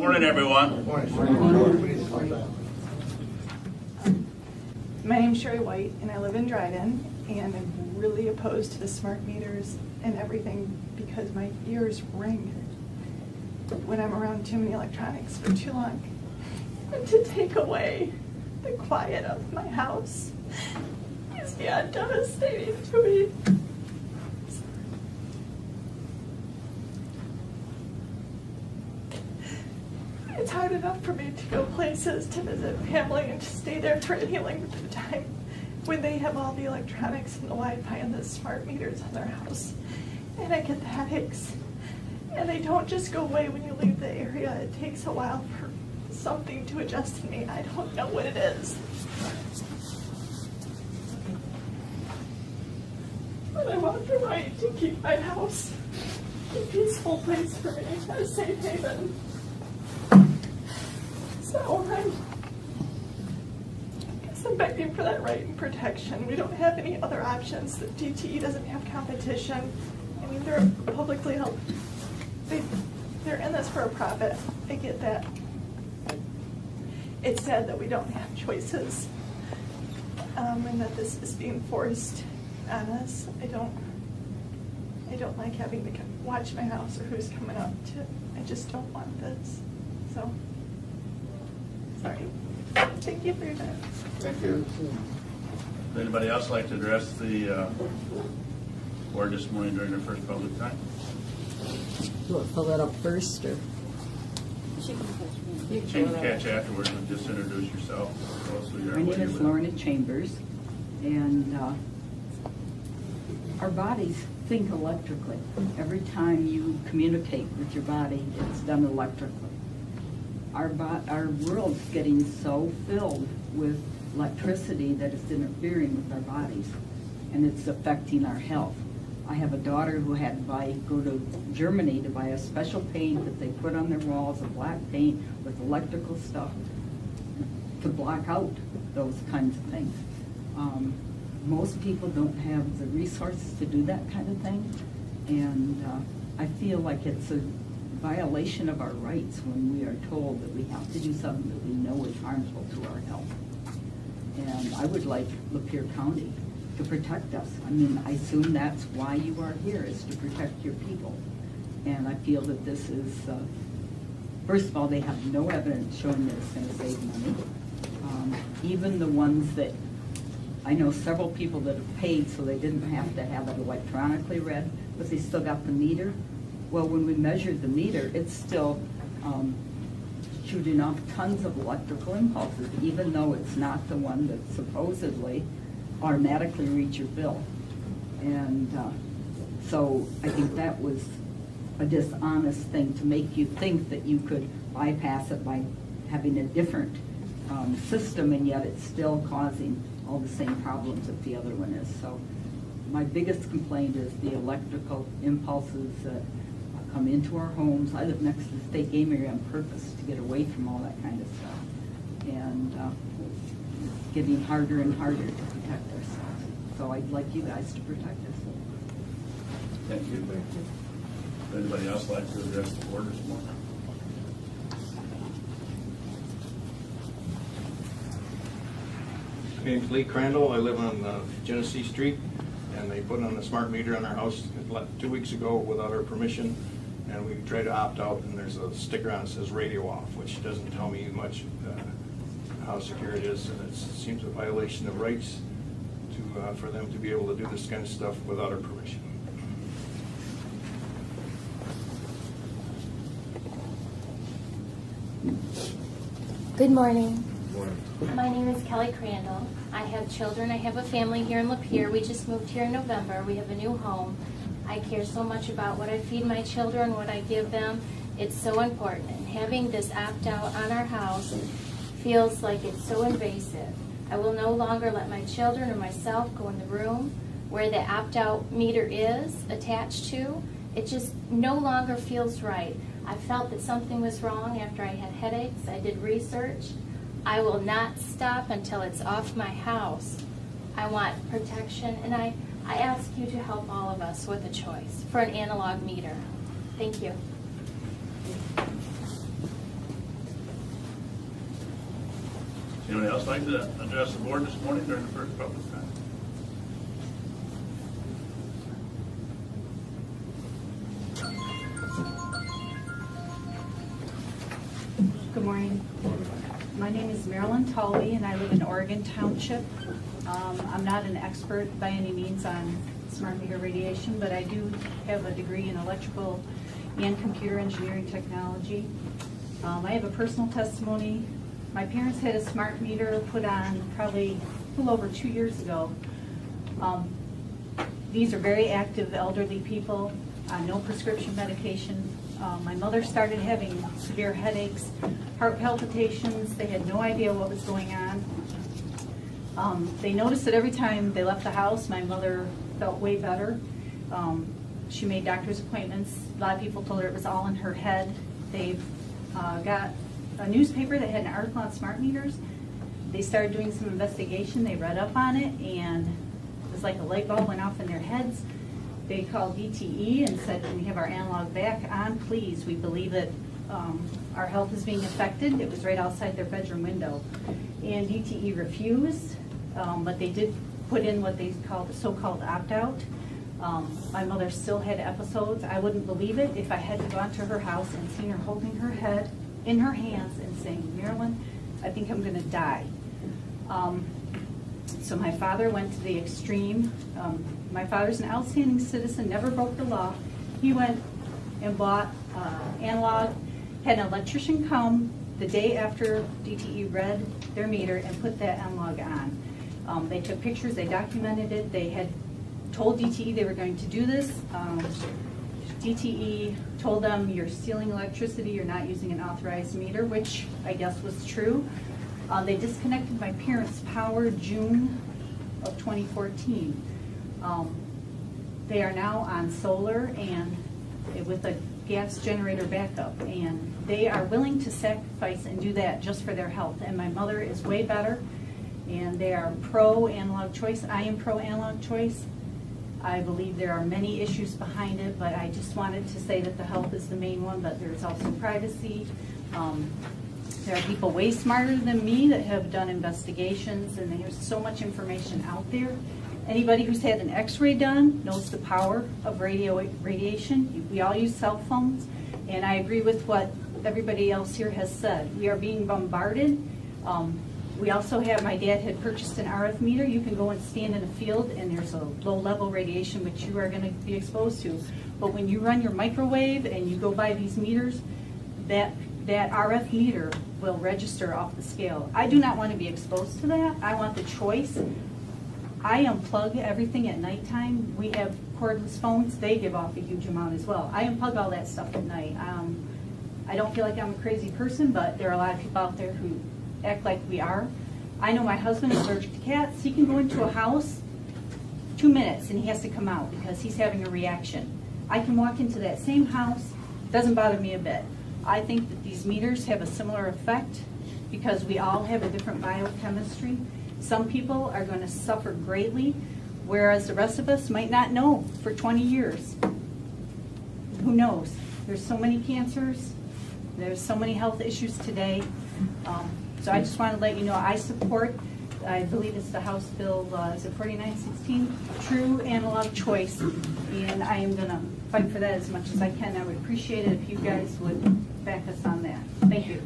Morning, everyone. My name's Sherry White, and I live in Dryden, and I'm really opposed to the smart meters and everything because my ears ring when I'm around too many electronics for too long. And to take away the quiet of my house is beyond devastating to me. It's hard enough for me to go places, to visit family, and to stay there for any length of time when they have all the electronics and the Wi-Fi and the smart meters in their house. And I get the headaches. And they don't just go away when you leave the area. It takes a while for something to adjust in me. I don't know what it is. But I want the right to keep my house a peaceful place for me, a safe haven. So I guess I'm begging for that right and protection. We don't have any other options. The DTE doesn't have competition. I mean, they're publicly held. They're in this for a profit. I get that. It's sad that we don't have choices, and that this is being forced on us. I don't like having to watch my house or who's coming up to. I just don't want this. So, sorry. Thank you for your time. Thank you. Would anybody else like to address the board this morning during their first public time? You want to fill that up first, or? You can catch afterwards and just introduce yourself. Tell us who you are, My what name you is live. Lorna Chambers, and our bodies think electrically. Every time you communicate with your body, it's done electrically. Our world's getting so filled with electricity that it's interfering with our bodies, and it's affecting our health. I have a daughter who had to go to Germany to buy a special paint that they put on their walls, a black paint with electrical stuff to block out those kinds of things. Most people don't have the resources to do that kind of thing, and I feel like it's a violation of our rights when we are told that we have to do something that we know is harmful to our health. And I would like Lapeer County to protect us. I mean, I assume that's why you are here, is to protect your people. And I feel that this is, first of all, they have no evidence showing that it's going to save money. Even the ones that, I know several people that have paid so they didn't have to have it electronically read, but they still got the meter. Well, when we measured the meter, it's still shooting off tons of electrical impulses, even though it's not the one that supposedly automatically reads your bill. And so I think that was a dishonest thing to make you think that you could bypass it by having a different system, and yet it's still causing all the same problems that the other one is. So my biggest complaint is the electrical impulses that come into our homes. I live next to the state game area on purpose to get away from all that kind of stuff. And it's getting harder and harder to protect ourselves. So I'd like you guys to protect us. Thank you. Would anybody else like to address the board this morning? My name's Lee Crandall. I live on Genesee Street, and they put on a smart meter on our house 2 weeks ago without our permission, and we tried to opt out, and there's a sticker on it that says radio off, which doesn't tell me much how secure it is, and it seems a violation of rights to for them to be able to do this kind of stuff without our permission. Good morning. My name is Kelly Crandall. I have children. I have a family here in Lapeer. We just moved here in November. We have a new home. I care so much about what I feed my children, what I give them. It's so important. And having this opt-out on our house feels like it's so invasive. I will no longer let my children or myself go in the room where the opt-out meter is attached to. It just no longer feels right. I felt that something was wrong after I had headaches. I did research. I will not stop until it's off my house. I want protection, and I ask you to help all of us with a choice for an analog meter. Thank you. Anyone else like to address the board this morning during the first public time? Good morning. My name is Marilyn Tully, and I live in Oregon Township. I'm not an expert by any means on smart meter radiation, but I do have a degree in electrical and computer engineering technology. I have a personal testimony. My parents had a smart meter put on probably a little over 2 years ago. These are very active elderly people on no prescription medication. My mother started having severe headaches, heart palpitations. They had no idea what was going on. They noticed that every time they left the house, my mother felt way better. She made doctor's appointments. A lot of people told her it was all in her head. They've got a newspaper that had an article on smart meters. They started doing some investigation. They read up on it, and it was like a light bulb went off in their heads. They called DTE and said, can we have our analog back on, please? We believe that our health is being affected. It was right outside their bedroom window. And DTE refused, but they did put in what they called the so-called opt-out. My mother still had episodes. I wouldn't believe it if I had gone to her house and seen her holding her head in her hands and saying, Marilyn, I think I'm going to die. So my father went to the extreme. My father's an outstanding citizen, never broke the law. He went and bought analog, had an electrician come the day after DTE read their meter and put that analog on. They took pictures, they documented it, they had told DTE they were going to do this. DTE told them, you're stealing electricity, you're not using an authorized meter, which I guess was true. They disconnected my parents' power June of 2014. They are now on solar and with a gas generator backup, and they are willing to sacrifice and do that just for their health. And my mother is way better, and they are pro analog choice. I am pro analog choice. I believe there are many issues behind it, but I just wanted to say that the health is the main one, but there's also privacy. There are people way smarter than me that have done investigations, and there's so much information out there. Anybody who's had an x-ray done knows the power of radiation. We all use cell phones, and I agree with what everybody else here has said. We are being bombarded. We also have, my dad had purchased an RF meter. You can go and stand in a field, and there's a low-level radiation which you are going to be exposed to. But when you run your microwave and you go by these meters, that RF meter will register off the scale. I do not want to be exposed to that. I want the choice. I unplug everything at nighttime. We have cordless phones. They give off a huge amount as well. I unplug all that stuff at night. I don't feel like I'm a crazy person, but there are a lot of people out there who act like we are. I know my husband is allergic to cats. He can go into a house 2 minutes and he has to come out because he's having a reaction. I can walk into that same house. It doesn't bother me a bit. I think that these meters have a similar effect because we all have a different biochemistry. Some people are going to suffer greatly, whereas the rest of us might not know for 20 years. Who knows? There's so many cancers. There's so many health issues today. So I just want to let you know I support, I believe it's the House Bill, is it 4916? True analog choice. And I am going to fight for that as much as I can. I would appreciate it if you guys would back us on that. Thank you.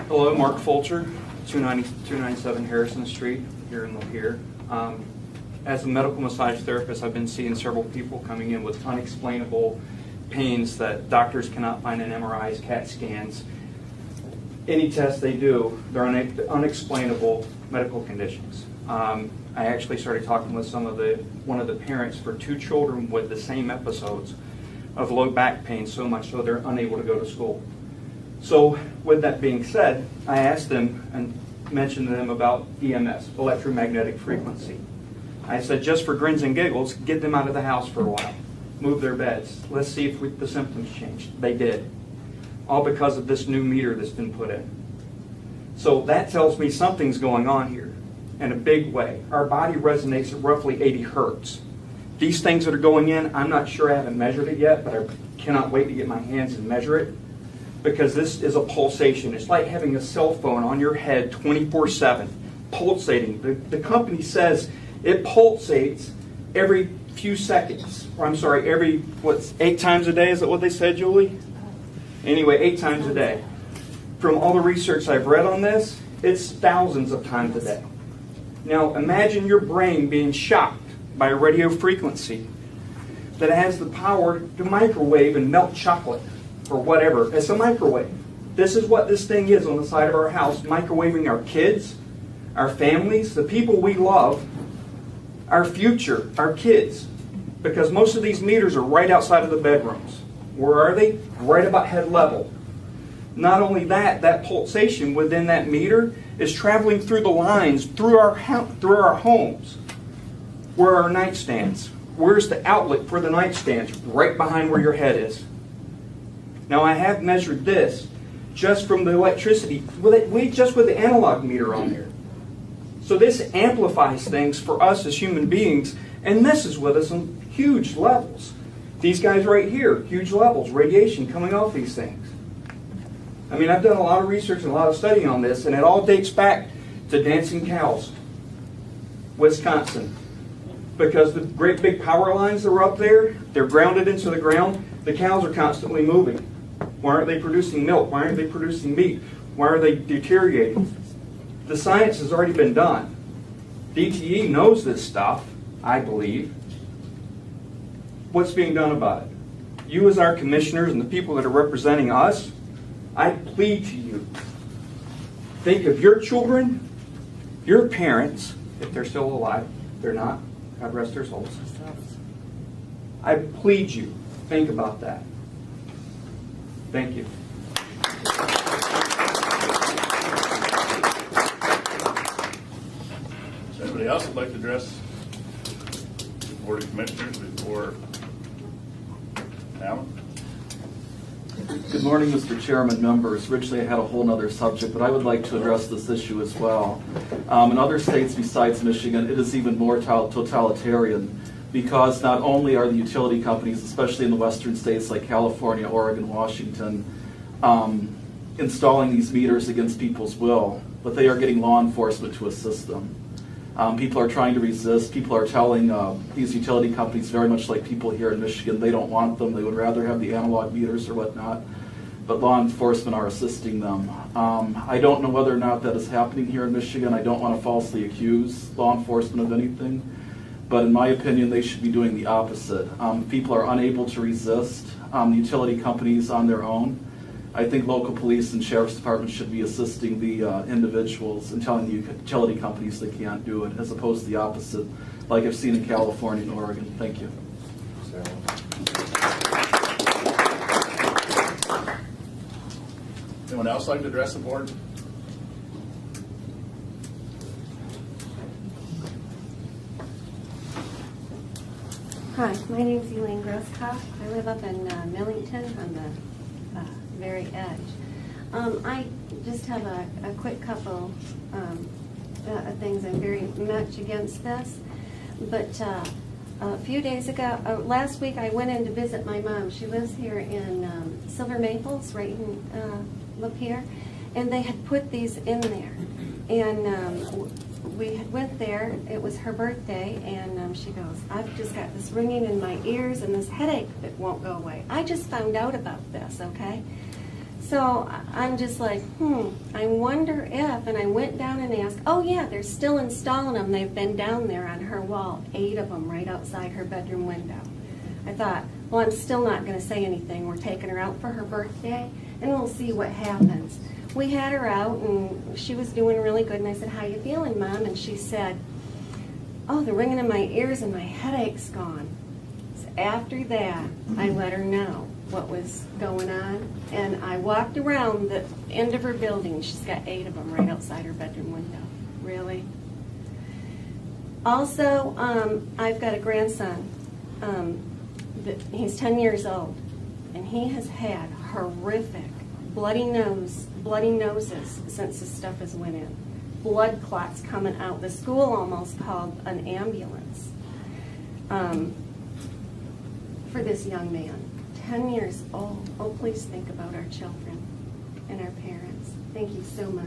Hello, Mark Fulcher, 297 Harrison Street here in Lapeer. As a medical massage therapist, I've been seeing several people coming in with unexplainable pains that doctors cannot find in MRIs, CAT scans. Any test they do, they're unexplainable medical conditions. I actually started talking with one of the parents for 2 children with the same episodes of low back pain, so much so they're unable to go to school. So with that being said, I asked them and mentioned to them about EMS, electromagnetic frequency. I said, just for grins and giggles, get them out of the house for a while. Move their beds. Let's see if the symptoms changed. They did. All because of this new meter that's been put in. So that tells me something's going on here in a big way. Our body resonates at roughly 80 hertz. These things that are going in, I'm not sure, I haven't measured it yet, but I cannot wait to get my hands and measure it, because this is a pulsation. It's like having a cell phone on your head 24/7, pulsating. The company says it pulsates every few seconds. Or I'm sorry, every, 8 times a day? Is that what they said, Julie? Anyway, 8 times a day. From all the research I've read on this, it's thousands of times a day. Now, imagine your brain being shocked by a radio frequency that has the power to microwave and melt chocolate or whatever. It's a microwave. This is what this thing is on the side of our house, microwaving our kids, our families, the people we love, our future, our kids. Because most of these meters are right outside of the bedrooms. Where are they? Right about head level. Not only that, that pulsation within that meter is traveling through the lines, through our homes. Where are our nightstands? Where's the outlet for the nightstands? Right behind where your head is. Now I have measured this just from the electricity, just with the analog meter on there. So this amplifies things for us as human beings and messes with us on huge levels. These guys right here, huge levels, radiation coming off these things. I mean, I've done a lot of research and a lot of studying on this, and it all dates back to dancing cows, Wisconsin. Because the great big power lines that were up there, they're grounded into the ground. The cows are constantly moving. Why aren't they producing milk? Why aren't they producing meat? Why are they deteriorating? The science has already been done. DTE knows this stuff, I believe. What's being done about it? You as our commissioners and the people that are representing us, I plead to you. Think of your children, your parents, if they're still alive. If they're not, God rest their souls. I plead you, think about that. Thank you. Does anybody else would like to address the Board of Commissioners before Alan? Good morning, Mr. Chairman, members. Originally, I had a whole other subject, but I would like to address this issue as well. In other states besides Michigan, it is even more totalitarian, because not only are the utility companies, especially in the western states like California, Oregon, Washington, installing these meters against people's will, but they are getting law enforcement to assist them. People are trying to resist. People are telling these utility companies, very much like people here in Michigan, they don't want them. They would rather have the analog meters or whatnot. But law enforcement are assisting them. I don't know whether or not that is happening here in Michigan. I don't want to falsely accuse law enforcement of anything. But in my opinion, they should be doing the opposite. People are unable to resist the utility companies on their own. I think local police and sheriff's departments should be assisting the individuals and telling the utility companies they can't do it, as opposed to the opposite, like I've seen in California and Oregon. Thank you. Anyone else like to address the board? Hi, my name is Elaine Grosskopf. I live up in Millington on the very edge. I just have a quick couple things. I'm very much against this. But a few days ago, last week, I went in to visit my mom. She lives here in Silver Maples, right in Lapeer. And they had put these in there. And we went there, it was her birthday, and she goes, I've just got this ringing in my ears and this headache that won't go away. I just found out about this, okay? So I'm just like, I wonder if, and I went down and asked, oh yeah, they're still installing them. They've been down there on her wall, 8 of them right outside her bedroom window. I thought, well, I'm still not going to say anything. We're taking her out for her birthday, and we'll see what happens. We had her out, and she was doing really good, and I said, how you feeling, Mom? And she said, oh, the ringing in my ears and my headache's gone. So after that, I let her know what was going on, and I walked around the end of her building. She's got 8 of them right outside her bedroom window. Really? Also, I've got a grandson. He's 10 years old, and he has had horrific bloody noses since this stuff has went in. Blood clots coming out. The school almost called an ambulance. for this young man, 10 years old. Oh, please think about our children and our parents. Thank you so much.